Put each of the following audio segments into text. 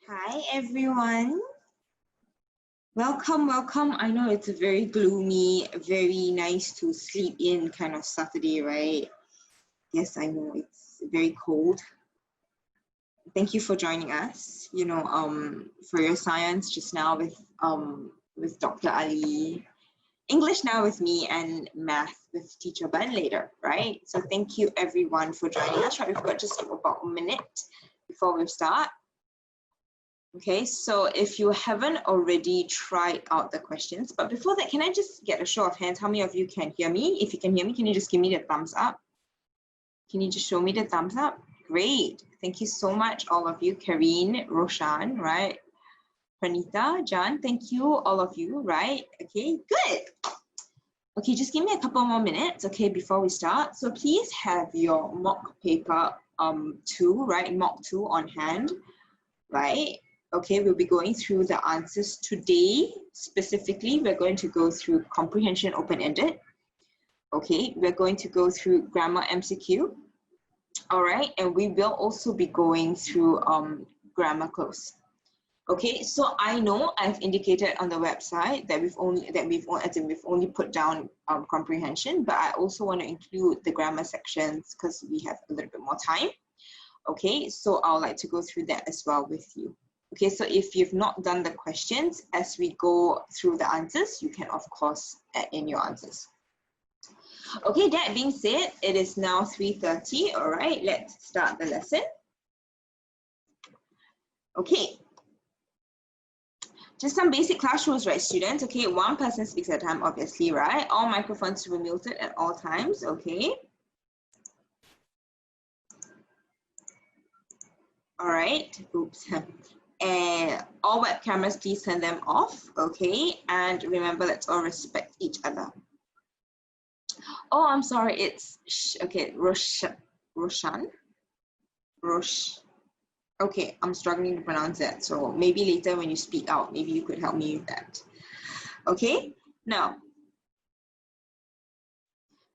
Hi everyone. Welcome, welcome. I know it's a very gloomy, very nice to sleep in kind of Saturday, right? Yes, I know it's very cold. Thank you for joining us. For your science just now with Dr. Ali, English now with me, and math with Teacher Ben later, right? So thank you everyone for joining us. Right, we've got just about a minute before we start. Okay, so if you haven't already tried out the questions, but before that, can I just get a show of hands? How many of you can hear me? If you can hear me, can you just give me the thumbs up? Can you just show me the thumbs up? Great. Thank you so much, all of you. Karine, Roshan, right? Pranita, Jan, thank you, all of you, right? Okay, good. Okay, just give me a couple more minutes, okay, before we start. So please have your mock paper 2, right? Mock 2 on hand, right? Okay, we'll be going through the answers today. Specifically, we're going to go through comprehension open-ended. Okay, we're going to go through grammar MCQ. All right, and we will also be going through grammar close. Okay, so I know I've indicated on the website that we've only put down comprehension, but I also want to include the grammar sections because we have a little bit more time. Okay, so I'd like to go through that as well with you. Okay, so if you've not done the questions, as we go through the answers, you can, of course, add in your answers. Okay, that being said, it is now 3:30. All right, let's start the lesson. Okay. Just some basic class rules, right, students? Okay, one person speaks at a time, obviously, right? All microphones will be muted at all times, okay? All right, oops. And all web cameras, please turn them off, okay? And remember, let's all respect each other. Oh, I'm sorry, it's, okay, Roshan? Okay, I'm struggling to pronounce that. So maybe later when you speak out, maybe you could help me with that. Okay, now,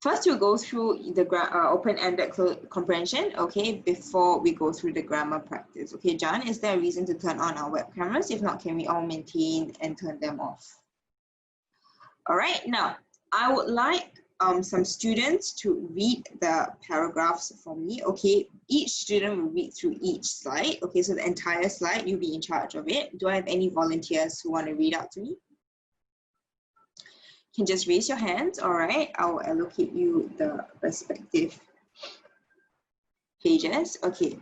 first we'll go through the open-ended comprehension, okay, before we go through the grammar practice. Okay, John, is there a reason to turn on our web cameras? If not, can we all maintain and turn them off? All right, now, I would like some students to read the paragraphs for me, okay? Each student will read through each slide, okay? So the entire slide, you'll be in charge of it. Do I have any volunteers who want to read out to me? You can just raise your hands, all right? I'll allocate you the respective pages, okay.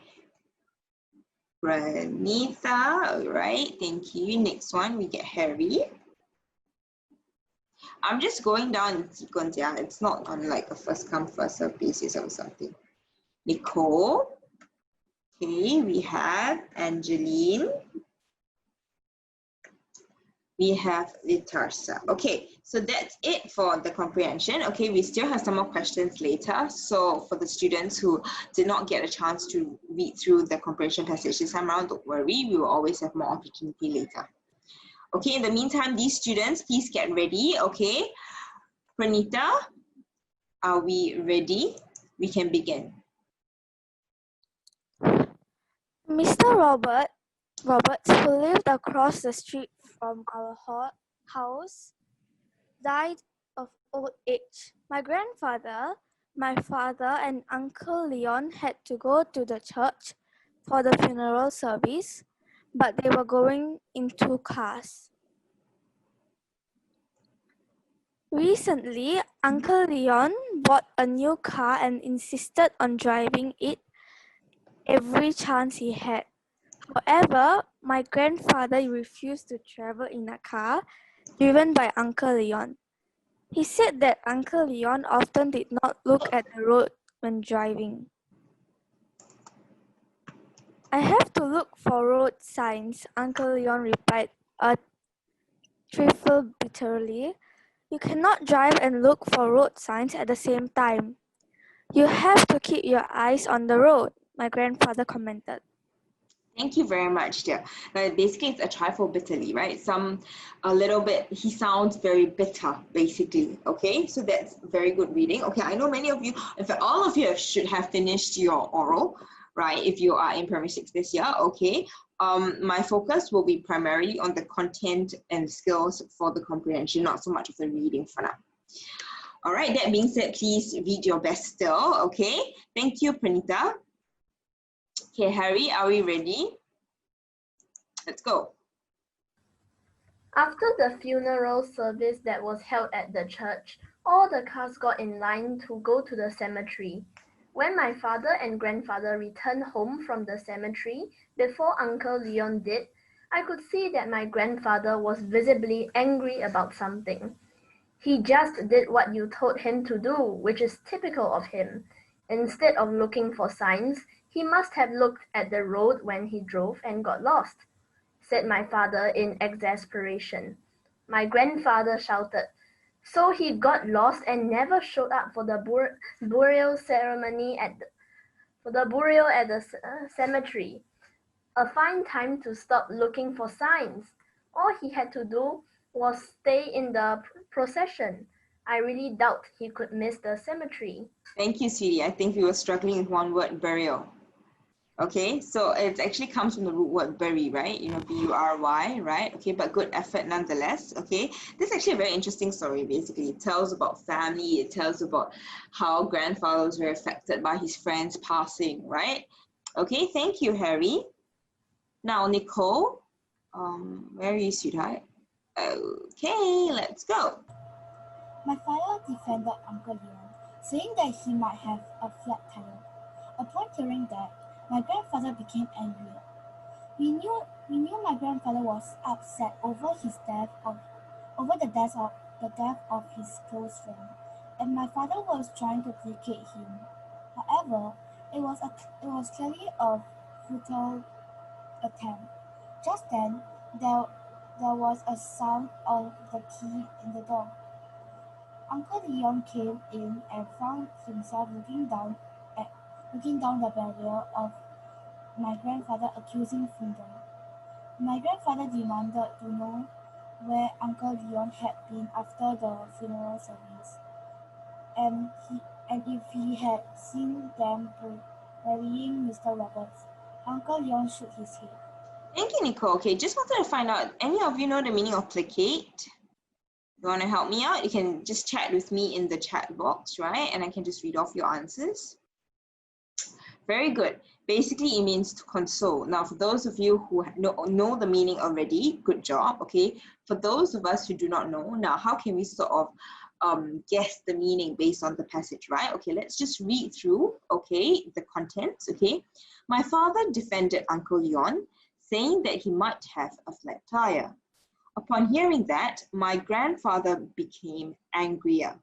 Pranitha, all right, thank you. Next one, we get Harry. I'm just going down in sequence, yeah. It's not on like a first come, first serve basis or something. Nicole. Okay, we have Angeline. We have Litarsa. Okay, so that's it for the comprehension. Okay, we still have some more questions later. So for the students who did not get a chance to read through the comprehension passage this time around, don't worry, we will always have more opportunity later. Okay, in the meantime, these students, please get ready, okay? Pranita, are we ready? We can begin. Mr. Roberts, who lived across the street from our house, died of old age. My grandfather, my father, and Uncle Leon had to go to the church for the funeral service, but they were going in 2 cars. Recently, Uncle Leon bought a new car and insisted on driving it every chance he had. However, my grandfather refused to travel in a car driven by Uncle Leon. He said that Uncle Leon often did not look at the road when driving. I have to look for road signs, Uncle Leon replied a trifle bitterly. You cannot drive and look for road signs at the same time. You have to keep your eyes on the road, my grandfather commented. Thank you very much, dear. Now, basically, it's a trifle bitterly, right? A little bit, he sounds very bitter, basically, okay? So that's very good reading. Okay, I know many of you, in fact, all of you should have finished your oral, right? If you are in primary 6 this year, okay. My focus will be primarily on the content and skills for the comprehension, not so much of the reading for now. All right, that being said, please read your best still, okay? Thank you, Pranita. Okay, Harry, are we ready? Let's go. After the funeral service that was held at the church, all the cars got in line to go to the cemetery. When my father and grandfather returned home from the cemetery before Uncle Leon did, I could see that my grandfather was visibly angry about something. He just did what you told him to do, which is typical of him. Instead of looking for signs, he must have looked at the road when he drove and got lost, said my father in exasperation. My grandfather shouted, "So he got lost and never showed up for the burial ceremony at the cemetery. A fine time to stop looking for signs. All he had to do was stay in the procession. I really doubt he could miss the cemetery." Thank you, sweetie. I think we were struggling with one word, burial. Okay, so it actually comes from the root word bury, right? You know, B-U-R-Y, right? Okay, but good effort nonetheless, okay? This is actually a very interesting story, basically. It tells about family. It tells about how grandfathers were affected by his friends passing, right? Okay, thank you, Harry. Now, Nicole, where are you, sweetheart? Okay, let's go. My father defended Uncle Leon, saying that he might have a flat tire. Upon hearing that, my grandfather became angry. We knew my grandfather was upset over the death of his close friend, and my father was trying to placate him. However, it was clearly a futile attempt. Just then, there was a sound of the key in the door. Uncle Leon came in and found himself looking down the barrel of my grandfather's accusing finger. My grandfather demanded to know where Uncle Leon had been after the funeral service, and if he had seen them burying Mr. Roberts. Uncle Leon shook his head. Thank you, Nicole. Okay, just wanted to find out, any of you know the meaning of placate? You want to help me out? You can just chat with me in the chat box, right? And I can just read off your answers. Very good. Basically, it means to console. Now, for those of you who know the meaning already, good job, okay? For those of us who do not know, now how can we sort of guess the meaning based on the passage, right? Okay, let's just read through, okay, the contents, okay? My father defended Uncle Leon, saying that he might have a flat tire. Upon hearing that, my grandfather became angrier.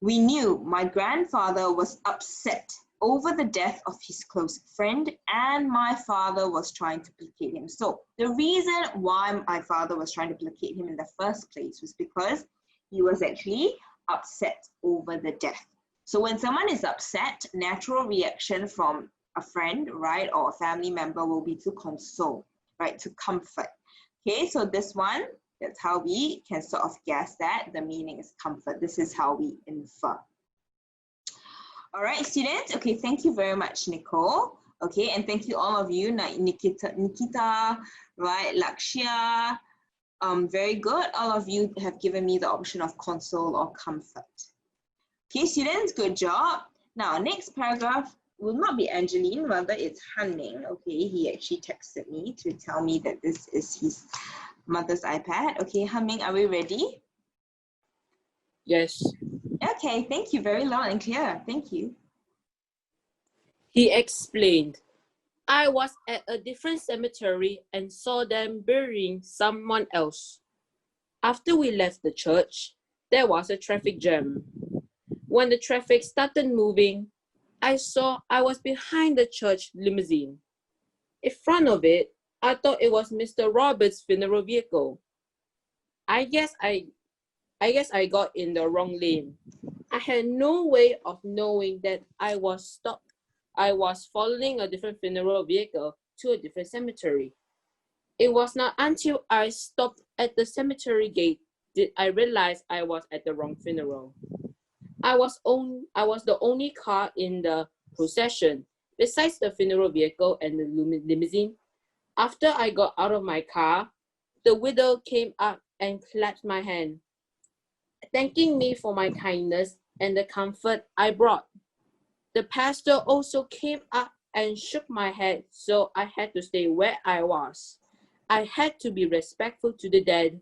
We knew my grandfather was upset over the death of his close friend, and my father was trying to placate him. So the reason why my father was trying to placate him in the first place was because he was actually upset over the death. So when someone is upset, natural reaction from a friend, right, or a family member will be to console, right, to comfort. Okay, so this one, that's how we can sort of guess that the meaning is comfort. This is how we infer. All right, students. Okay, thank you very much, Nicole. Okay, and thank you all of you, Nikita, right, Lakshya. Very good. All of you have given me the option of console or comfort. Okay, students, good job. Now, next paragraph will not be Angeline, rather it's Hanming. Okay, he actually texted me to tell me that this is his mother's iPad. Okay, Hanming, are we ready? Yes. Okay, thank you. Very loud and clear. Thank you. He explained, I was at a different cemetery and saw them burying someone else. After we left the church, there was a traffic jam. When the traffic started moving, I saw I was behind the church limousine. In front of it, I thought it was Mr. Roberts' funeral vehicle. I guess I got in the wrong lane. I had no way of knowing that I was stopped. I was following a different funeral vehicle to a different cemetery. It was not until I stopped at the cemetery gate did I realize I was at the wrong funeral. I was the only car in the procession, besides the funeral vehicle and the limousine. After I got out of my car, the widow came up and clapped my hand, thanking me for my kindness and the comfort I brought. The pastor also came up and shook my head, so I had to stay where I was. I had to be respectful to the dead.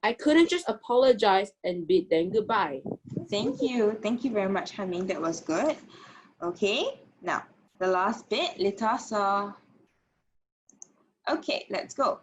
I couldn't just apologize and bid them goodbye. Thank you. Thank you very much, Hamin. That was good. Okay, now the last bit, Litasa. Okay, let's go.